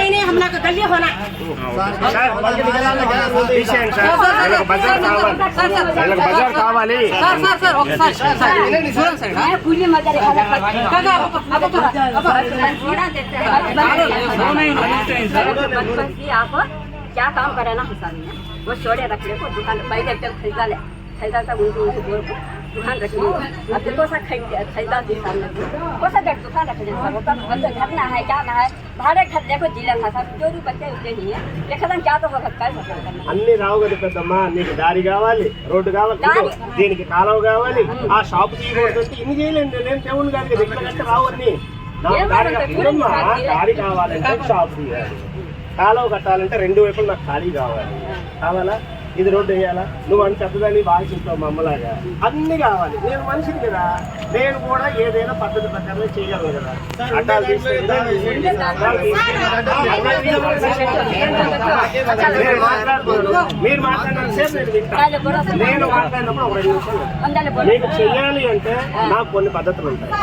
नहीं हमला का गली होना బజార్ కావాలి आप क्या काम कराना हिसाब में वो छोड़े रख ले को दुकान पहले जब खरीदा था उनको बोल को दुकान रख ली अब देखो सा खरीदा दी सामने को सा दुकान रख ले सब का बंद करना है क्या ना है भाड़े घर देखो जिला था सब जो भी बच्चे उतने नहीं है लेकिन क्या तो होगा काय అన్ని రావు కదా పెద్దమ్మా నీకు దారి కావాలి రోడ్డు కావాలి దీనికి కాలువ కావాలి ఆ షాప్ తీయకూడదంటే ఇన్ని చేయలేండి నేను దేవుని గారికి దగ్గర కట్ట రావని దారి కావాలంటే షాప్ తీయాలి కాలువ కట్టాలంటే రెండు వైపులు నాకు ఖాళీ కావాలా ఇది రోడ్డు వేయాలా నువ్వు అని పెద్దదాన్ని భావించావు మా అమ్మలాగా అన్ని కావాలి నేను మనిషిని కదా నేను కూడా ఏదైనా పద్ధతి ప్రకారమే చేయగలను కదా అడ్డాలు మీరు మాట్లాడిన సేపు నేను వింటాను నేను మాట్లాడినప్పుడు ఒక 2 నిమిషాలు మీకు చెయ్యాలి అంటే నాకు కొన్ని పద్ధతులు ఉంటాయి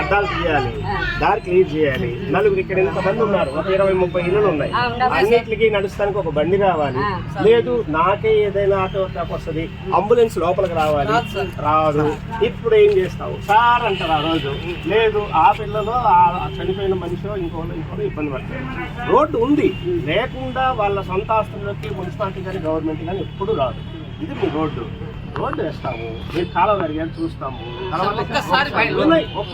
అడ్డాలు తీయాలి దారి క్లియర్ చేయాలి నలుగురు ఇక్కడ ఎంతమంది ఉన్నారు ఒక 20-30 ఇళ్ళు ఉన్నాయి అన్నిటికీ నడుస్తానికి ఒక బండి కావాలి లేదు నాకే ఏదైనా ఆటో వస్తుంది అంబులెన్స్ లోపలికి రాదు ఇప్పుడు ఏం చేస్తావు సార్ అంటారు ఆ రోజు లేదు ఆ పిల్లలో ఆ చనిపోయిన మనిషి ఇంకోళ్ళు ఇబ్బంది పడతారు రోడ్డు ఉంది లేకుండా వాళ్ళ సొంత ఆస్తుల్లోకి మున్సిపాలిటీ కానీ గవర్నమెంట్ కానీ ఎప్పుడు రాదు ఇది మీ రోడ్డు వేస్తాము మీరు కాలువ జరిగారు చూస్తాము ఒక్క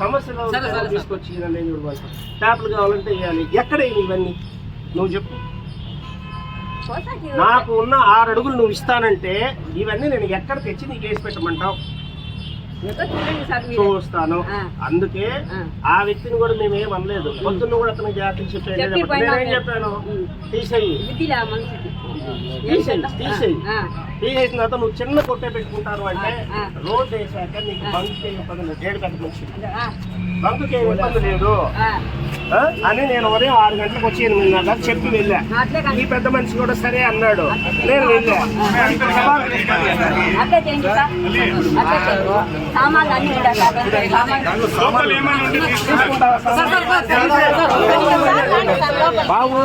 సమస్యలో తీసుకొచ్చి ట్యాప్లు కావాలంటే వేయాలి ఎక్కడ ఇవన్నీ నువ్వు చెప్పు నాకు ఉన్న 6 అడుగులు నువ్వు ఇస్తానంటే ఇవన్నీ నేను ఎక్కడ తెచ్చి నీకు వేసి పెట్టమంటావు చూస్తాను అందుకే ఆ వ్యక్తిని కూడా మేమేం అనలేదు పొద్దున్న కూడా అతనికి జాగ్రత్తలు చెప్పేది నేనేం చెప్పాను తీసేసిన తర్వాత నువ్వు చిన్న కొట్టే పెట్టుకుంటాను అంటే రోడ్డు వేసాక నీకు బంకుకి ఇబ్బంది లేదు 7 పెద్ద మనిషి బంకుకి ఇబ్బంది లేదు అని నేను ఉదయం 6 గంటలకు వచ్చి 8:30 చెప్పి వెళ్ళా ఈ పెద్ద మనిషి కూడా సరే అన్నాడు నేను వెళ్ళా బాబు